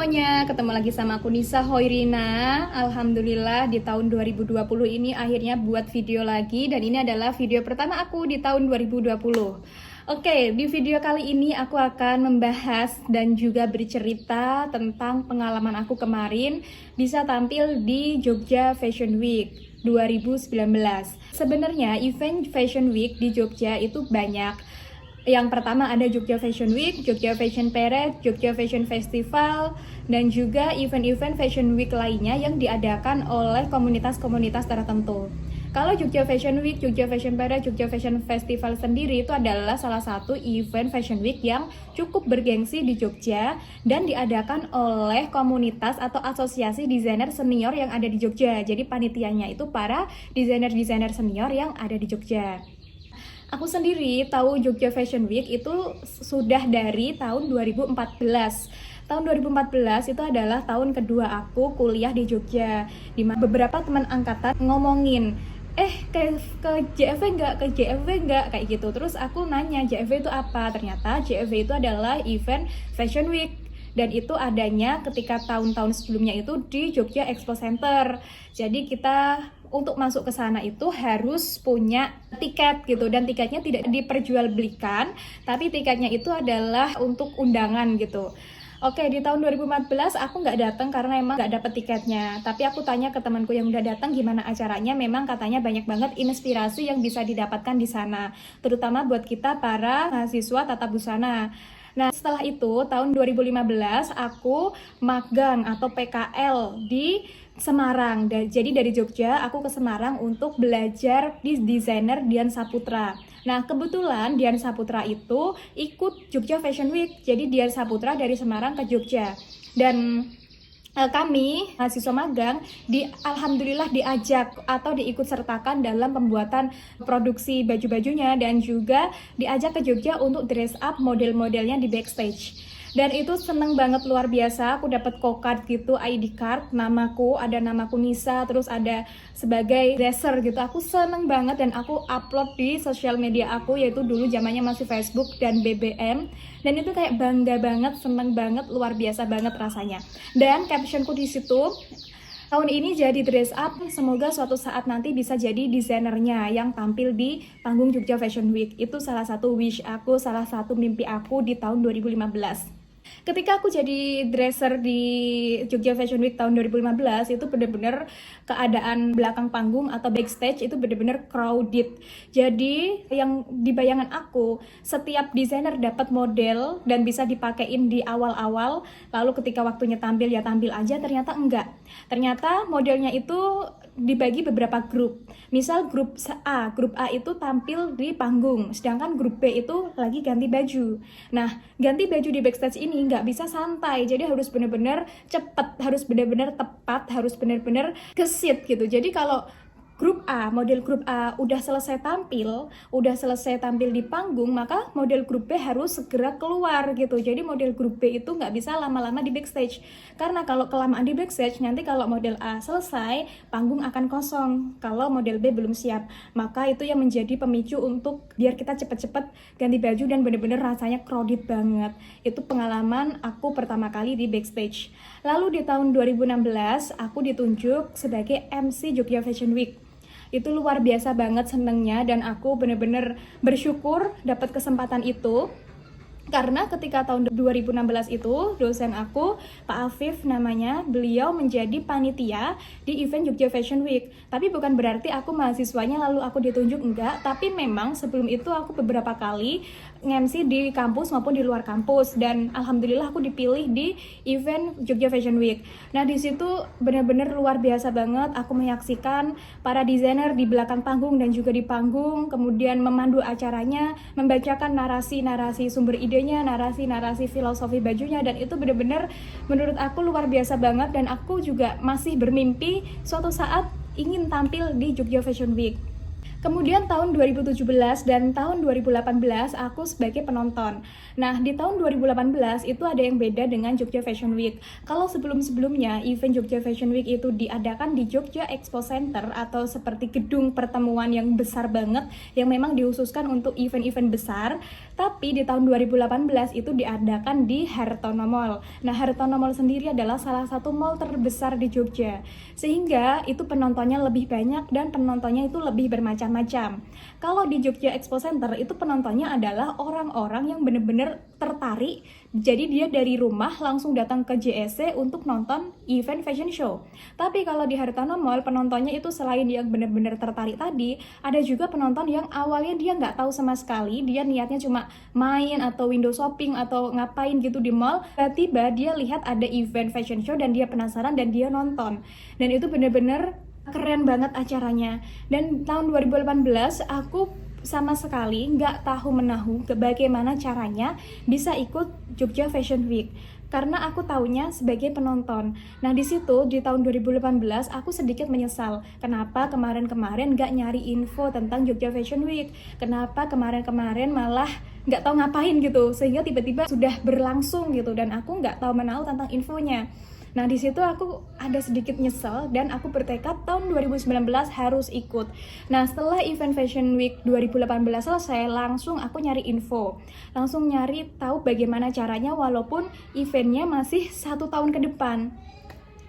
semuanya, ketemu lagi sama aku Nisa Hoirina. Alhamdulillah di tahun 2020 ini akhirnya buat video lagi. Dan ini adalah video pertama aku di tahun 2020. Oke, di video kali ini aku akan membahas dan juga bercerita tentang pengalaman aku kemarin bisa tampil di Jogja Fashion Week 2019. Sebenarnya event Fashion Week di Jogja itu banyak. Yang pertama ada Jogja Fashion Week, Jogja Fashion Parade, Jogja Fashion Festival, dan juga event-event Fashion Week lainnya yang diadakan oleh komunitas-komunitas tertentu. Kalau Jogja Fashion Week, Jogja Fashion Parade, Jogja Fashion Festival sendiri itu adalah salah satu event Fashion Week yang cukup bergengsi di Jogja dan diadakan oleh komunitas atau asosiasi desainer senior yang ada di Jogja. Jadi panitianya itu para desainer-desainer senior yang ada di Jogja. Aku sendiri tahu Jogja Fashion Week itu sudah dari tahun 2014. Tahun 2014 itu adalah tahun kedua aku kuliah di Jogja. Dimana beberapa teman angkatan ngomongin, ke JFW enggak, kayak gitu. Terus aku nanya, JFW itu apa? Ternyata JFW itu adalah event Fashion Week. Dan itu adanya ketika tahun-tahun sebelumnya itu di Jogja Expo Center. Jadi kita untuk masuk ke sana itu harus punya tiket gitu, dan tiketnya tidak diperjualbelikan, tapi tiketnya itu adalah untuk undangan gitu. Oke, di tahun 2014 aku nggak datang karena emang nggak dapet tiketnya. Tapi aku tanya ke temanku yang udah datang gimana acaranya. Memang katanya banyak banget inspirasi yang bisa didapatkan di sana, terutama buat kita para mahasiswa tata busana. Nah, setelah itu tahun 2015 aku magang atau PKL di Semarang. Jadi dari Jogja aku ke Semarang untuk belajar di desainer Dian Saputra. Nah, kebetulan Dian Saputra itu ikut Jogja Fashion Week. Jadi Dian Saputra dari Semarang ke Jogja. Dan kami mahasiswa magang alhamdulillah diajak atau diikut sertakan dalam pembuatan produksi baju-bajunya, dan juga diajak ke Jogja untuk dress up model-modelnya di backstage. Dan itu seneng banget, luar biasa. Aku dapat co-card gitu, ID card, namaku Nisa, terus ada sebagai dresser gitu. Aku seneng banget dan aku upload di sosial media aku, yaitu dulu zamannya masih Facebook dan BBM. Dan itu kayak bangga banget, seneng banget, luar biasa banget rasanya. Dan captionku di situ, tahun ini jadi dress up, semoga suatu saat nanti bisa jadi desainernya yang tampil di panggung Jogja Fashion Week. Itu salah satu wish aku, salah satu mimpi aku di tahun 2015. Ketika aku jadi dresser di Jogja Fashion Week tahun 2015, itu benar-benar keadaan belakang panggung atau backstage itu benar-benar crowded. Jadi yang di bayangan aku, setiap desainer dapat model dan bisa dipakein di awal-awal, lalu ketika waktunya tampil ya tampil aja, ternyata enggak. Ternyata modelnya itu dibagi beberapa grup. Misal grup A itu tampil di panggung, sedangkan grup B itu lagi ganti baju. Nah, ganti baju di backstage ini nggak bisa santai, jadi harus benar-benar cepet, harus benar-benar tepat, harus benar-benar gesit gitu. Jadi kalau model grup A udah selesai tampil di panggung, maka model grup B harus segera keluar gitu. Jadi model grup B itu nggak bisa lama-lama di backstage, karena kalau kelamaan di backstage, nanti kalau model A selesai, panggung akan kosong kalau model B belum siap. Maka itu yang menjadi pemicu untuk biar kita cepet-cepet ganti baju dan bener-bener rasanya crowded banget. Itu pengalaman aku pertama kali di backstage. Lalu di tahun 2016 aku ditunjuk sebagai MC Jogja Fashion Week. Itu luar biasa banget senengnya, dan aku bener-bener bersyukur dapat kesempatan itu. Karena ketika tahun 2016 itu, dosen aku, Pak Afif namanya, beliau menjadi panitia di event Jogja Fashion Week. Tapi bukan berarti aku mahasiswanya lalu aku ditunjuk, enggak. Tapi memang sebelum itu aku beberapa kali nge-MC di kampus maupun di luar kampus. Dan alhamdulillah aku dipilih di event Jogja Fashion Week. Nah, di situ benar-benar luar biasa banget. Aku menyaksikan para desainer di belakang panggung dan juga di panggung, kemudian memandu acaranya, membacakan narasi-narasi sumber ide, narasi-narasi filosofi bajunya, dan itu benar-benar menurut aku luar biasa banget. Dan aku juga masih bermimpi suatu saat ingin tampil di Jogja Fashion Week. Kemudian tahun 2017 dan tahun 2018 aku sebagai penonton. Nah, di tahun 2018 itu ada yang beda dengan Jogja Fashion Week. Kalau sebelum-sebelumnya event Jogja Fashion Week itu diadakan di Jogja Expo Center atau seperti gedung pertemuan yang besar banget yang memang dikhususkan untuk event-event besar, tapi di tahun 2018 itu diadakan di Hartono Mall. Nah, Hartono Mall sendiri adalah salah satu mall terbesar di Jogja. Sehingga itu penontonnya lebih banyak dan penontonnya itu lebih bermacam-macam. Kalau di Jogja Expo Center itu penontonnya adalah orang-orang yang benar-benar tertarik, jadi dia dari rumah langsung datang ke JSC untuk nonton event fashion show. Tapi kalau di Hartono Mall penontonnya itu selain yang benar-benar tertarik tadi, ada juga penonton yang awalnya dia nggak tahu sama sekali, dia niatnya cuma main atau window shopping atau ngapain gitu di mall, tiba-tiba dia lihat ada event fashion show dan dia penasaran dan dia nonton. Dan itu benar-benar keren banget acaranya. Dan tahun 2018 aku sama sekali nggak tahu menahu bagaimana caranya bisa ikut Jogja Fashion Week karena aku taunya sebagai penonton. Nah di situ di tahun 2018 aku sedikit menyesal kenapa kemarin-kemarin nggak nyari info tentang Jogja Fashion Week, kenapa kemarin-kemarin malah nggak tahu ngapain gitu sehingga tiba-tiba sudah berlangsung gitu dan aku nggak tahu menahu tentang infonya. Nah di situ aku ada sedikit nyesel dan aku bertekad tahun 2019 harus ikut. Nah setelah event Fashion Week 2018 selesai, langsung aku nyari info, langsung nyari tahu bagaimana caranya walaupun eventnya masih 1 tahun ke depan.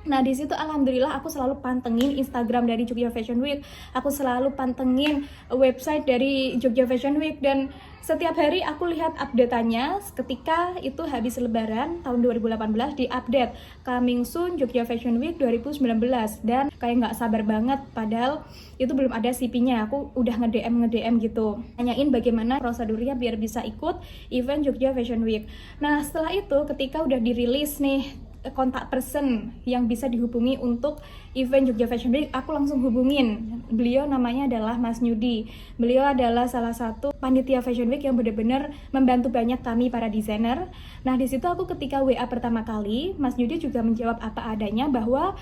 Nah di situ alhamdulillah aku selalu pantengin Instagram dari Jogja Fashion Week, aku selalu pantengin website dari Jogja Fashion Week dan setiap hari aku lihat update-annya. Ketika itu habis lebaran tahun 2018 di-update coming soon Jogja Fashion Week 2019 dan kayak nggak sabar banget padahal itu belum ada CP-nya. Aku udah nge-DM gitu nanyain bagaimana prosedurnya biar bisa ikut event Jogja Fashion Week. Nah setelah itu ketika udah dirilis nih kontak person yang bisa dihubungi untuk event Jogja Fashion Week, aku langsung hubungin. Beliau namanya adalah Mas Nyudi. Beliau adalah salah satu panitia Fashion Week yang benar-benar membantu banyak kami para desainer. Nah, di situ aku ketika WA pertama kali, Mas Nyudi juga menjawab apa adanya bahwa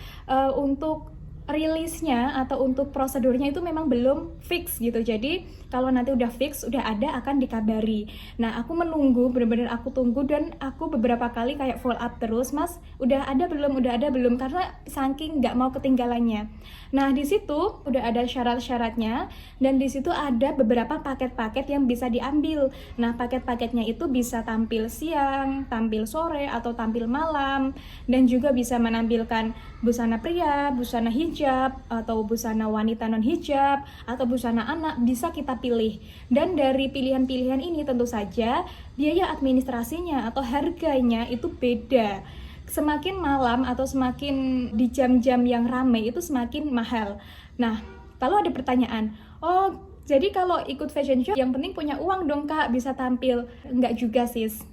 untuk rilisnya atau untuk prosedurnya itu memang belum fix gitu. Jadi kalau nanti udah fix, udah ada akan dikabari. Nah aku menunggu, bener-bener aku tunggu dan aku beberapa kali kayak follow up terus, Mas udah ada belum, karena saking nggak mau ketinggalannya. Nah di situ udah ada syarat-syaratnya dan di situ ada beberapa paket-paket yang bisa diambil. Nah paket-paketnya itu bisa tampil siang, tampil sore atau tampil malam dan juga bisa menampilkan busana pria, busana hijab atau busana wanita non hijab atau busana anak, bisa kita pilih. Dan dari pilihan-pilihan ini tentu saja biaya administrasinya atau harganya itu beda. Semakin malam atau semakin di jam-jam yang ramai itu semakin mahal. Nah, lalu ada pertanyaan, oh jadi kalau ikut fashion show yang penting punya uang dong Kak bisa tampil. Enggak juga sis.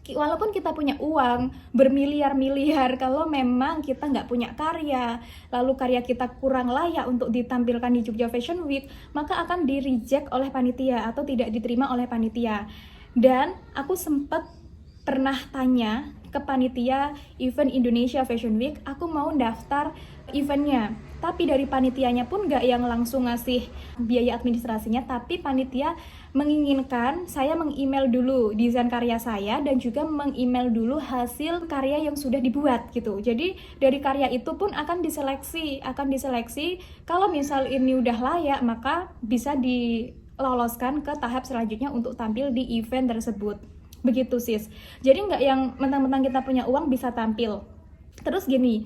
Walaupun kita punya uang bermiliar-miliar, kalau memang kita nggak punya karya, lalu karya kita kurang layak untuk ditampilkan di Jogja Fashion Week, maka akan di-reject oleh panitia atau tidak diterima oleh panitia. Dan aku sempat pernah tanya ke panitia event Indonesia Fashion Week, aku mau daftar eventnya. Tapi dari panitianya pun nggak yang langsung ngasih biaya administrasinya, tapi panitia menginginkan saya meng-email dulu desain karya saya dan juga meng-email dulu hasil karya yang sudah dibuat gitu. Jadi dari karya itu pun akan diseleksi. Kalau misal ini udah layak, maka bisa diloloskan ke tahap selanjutnya untuk tampil di event tersebut. Begitu sis. Jadi nggak yang mentang-mentang kita punya uang bisa tampil. Terus gini,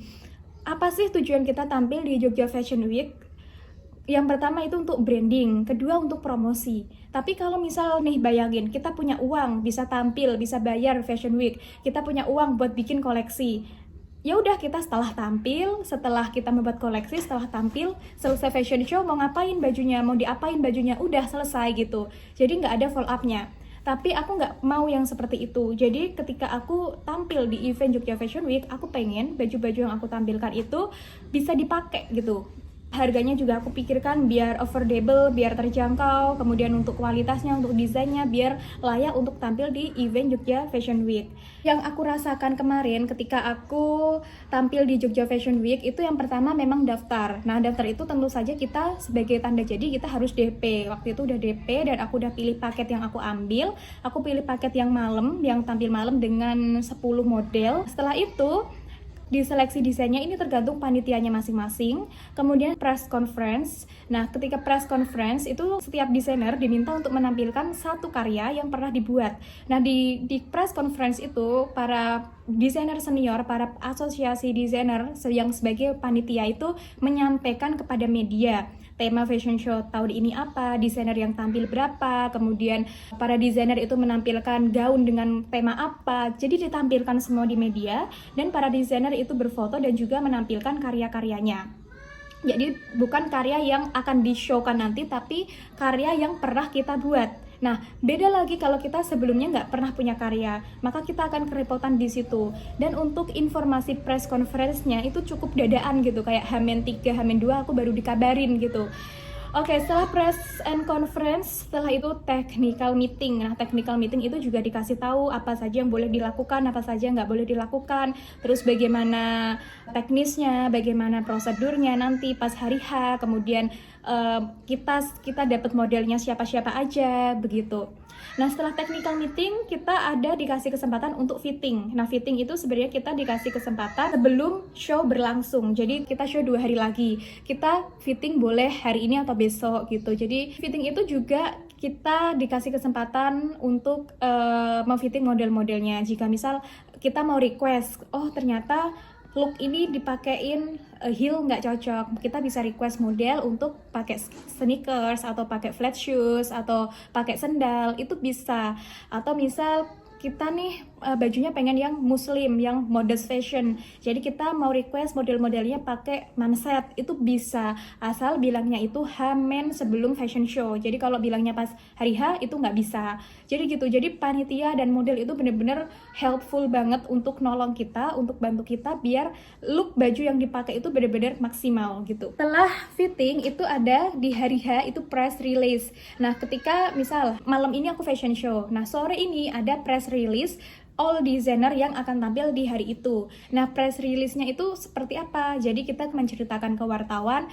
apa sih tujuan kita tampil di Jogja Fashion Week? Yang pertama itu untuk branding, kedua untuk promosi. Tapi kalau misal nih bayangin, kita punya uang, bisa tampil, bisa bayar Fashion Week, kita punya uang buat bikin koleksi. Ya udah kita setelah tampil, setelah kita membuat koleksi, setelah tampil, selesai fashion show mau ngapain bajunya, mau diapain bajunya, udah selesai gitu. Jadi nggak ada follow up-nya. Tapi aku nggak mau yang seperti itu. Jadi ketika aku tampil di event Jogja Fashion Week, aku pengen baju-baju yang aku tampilkan itu bisa dipakai gitu. Harganya juga aku pikirkan biar affordable, biar terjangkau, kemudian untuk kualitasnya, untuk desainnya, biar layak untuk tampil di event Jogja Fashion Week. Yang aku rasakan kemarin ketika aku tampil di Jogja Fashion Week itu yang pertama memang daftar. Nah, daftar itu tentu saja kita sebagai tanda jadi kita harus DP. Waktu itu udah DP dan aku udah pilih paket yang aku ambil. Aku pilih paket yang malam, yang tampil malam dengan 10 model. Setelah itu di seleksi desainnya ini tergantung panitianya masing-masing. Kemudian press conference. Nah, ketika press conference itu setiap desainer diminta untuk menampilkan satu karya yang pernah dibuat. Nah, di press conference itu para desainer senior, para asosiasi desainer yang sebagai panitia itu menyampaikan kepada media tema fashion show tahun ini apa, desainer yang tampil berapa, kemudian para desainer itu menampilkan gaun dengan tema apa. Jadi ditampilkan semua di media dan para desainer itu berfoto dan juga menampilkan karya-karyanya. Jadi bukan karya yang akan di-showkan nanti, tapi karya yang pernah kita buat. Nah, beda lagi kalau kita sebelumnya nggak pernah punya karya, maka kita akan kerepotan di situ. Dan untuk informasi press conference-nya itu cukup dadaan gitu, kayak H-3, H-2 aku baru dikabarin gitu. Oke, setelah press and conference, setelah itu technical meeting. Nah, technical meeting itu juga dikasih tahu apa saja yang boleh dilakukan, apa saja nggak boleh dilakukan. Terus bagaimana teknisnya, bagaimana prosedurnya nanti pas hari H. Kemudian kita dapat modelnya siapa-siapa aja, begitu. Nah, setelah technical meeting, kita ada dikasih kesempatan untuk fitting. Nah, fitting itu sebenarnya kita dikasih kesempatan sebelum show berlangsung. Jadi, kita show 2 hari lagi. Kita fitting boleh hari ini atau besok gitu. Jadi, fitting itu juga kita dikasih kesempatan untuk memfitting model-modelnya. Jika misal kita mau request, oh ternyata look ini dipakein heel nggak cocok, kita bisa request model untuk pakai sneakers atau pakai flat shoes atau pakai sendal, itu bisa. Atau misal kita nih bajunya pengen yang muslim, yang modest fashion, jadi kita mau request model-modelnya pakai manset, itu bisa, asal bilangnya itu H-men sebelum fashion show. Jadi kalau bilangnya pas hari H itu nggak bisa. Jadi gitu, jadi panitia dan model itu bener-bener helpful banget untuk nolong kita, untuk bantu kita biar look baju yang dipakai itu bener-bener maksimal gitu. Setelah fitting itu ada di hari H itu press release. Nah, ketika misal malam ini aku fashion show, nah sore ini ada press release all designer yang akan tampil di hari itu. Nah, press release-nya itu seperti apa? Jadi kita menceritakan ke wartawan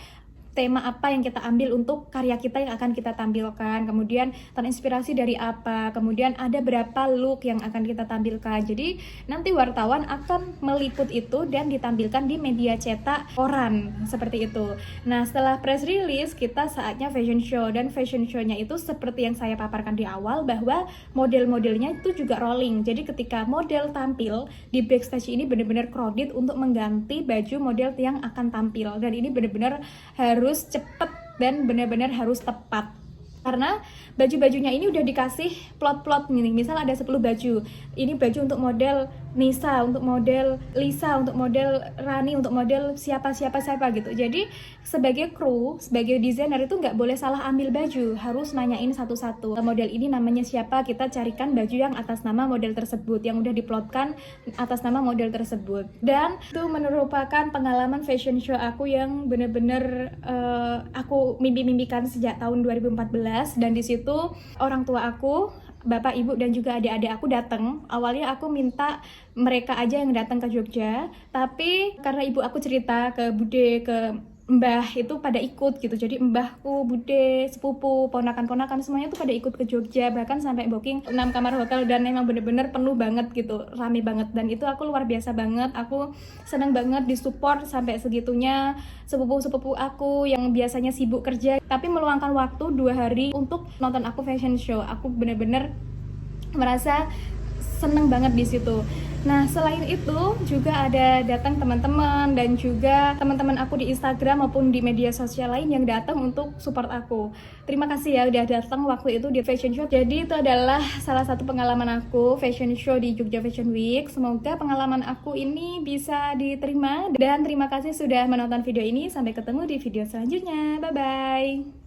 tema apa yang kita ambil untuk karya kita yang akan kita tampilkan, kemudian terinspirasi dari apa, kemudian ada berapa look yang akan kita tampilkan. Jadi nanti wartawan akan meliput itu dan ditampilkan di media cetak koran, seperti itu. Nah, setelah press release, kita saatnya fashion show, dan fashion show-nya itu seperti yang saya paparkan di awal, bahwa model-modelnya itu juga rolling. Jadi ketika model tampil di backstage ini benar-benar crowded untuk mengganti baju model yang akan tampil, dan ini benar-benar harus cepet dan benar-benar harus tepat. Karena baju-bajunya ini udah dikasih plot-plot nih, misal ada 10 baju. Ini baju untuk model Nisa, untuk model Lisa, untuk model Rani, untuk model siapa-siapa gitu. Jadi sebagai kru, sebagai desainer itu nggak boleh salah ambil baju, harus nanyain satu-satu. Model ini namanya siapa, kita carikan baju yang atas nama model tersebut, yang udah diplotkan atas nama model tersebut. Dan itu merupakan pengalaman fashion show aku yang bener-bener aku mimpi-mimpikan sejak tahun 2014. Dan di situ orang tua aku, bapak, ibu, dan juga adik-adik aku datang. Awalnya aku minta mereka aja yang datang ke Jogja, tapi karena ibu aku cerita ke bude, ke mbah itu pada ikut gitu. Jadi mbahku, bude, sepupu, ponakan-ponakan semuanya tuh pada ikut ke Jogja, bahkan sampai booking 6 kamar hotel, dan memang bener-bener penuh banget gitu, rame banget. Dan itu aku luar biasa banget, aku seneng banget disupport sampai segitunya. Sepupu-sepupu aku yang biasanya sibuk kerja tapi meluangkan waktu 2 hari untuk nonton aku fashion show. Aku bener-bener merasa seneng banget di situ. Nah, selain itu juga ada datang teman-teman dan juga teman-teman aku di Instagram maupun di media sosial lain yang datang untuk support aku. Terima kasih ya udah datang waktu itu di fashion show. Jadi itu adalah salah satu pengalaman aku fashion show di Jogja Fashion Week. Semoga pengalaman aku ini bisa diterima, dan terima kasih sudah menonton video ini. Sampai ketemu di video selanjutnya. Bye bye.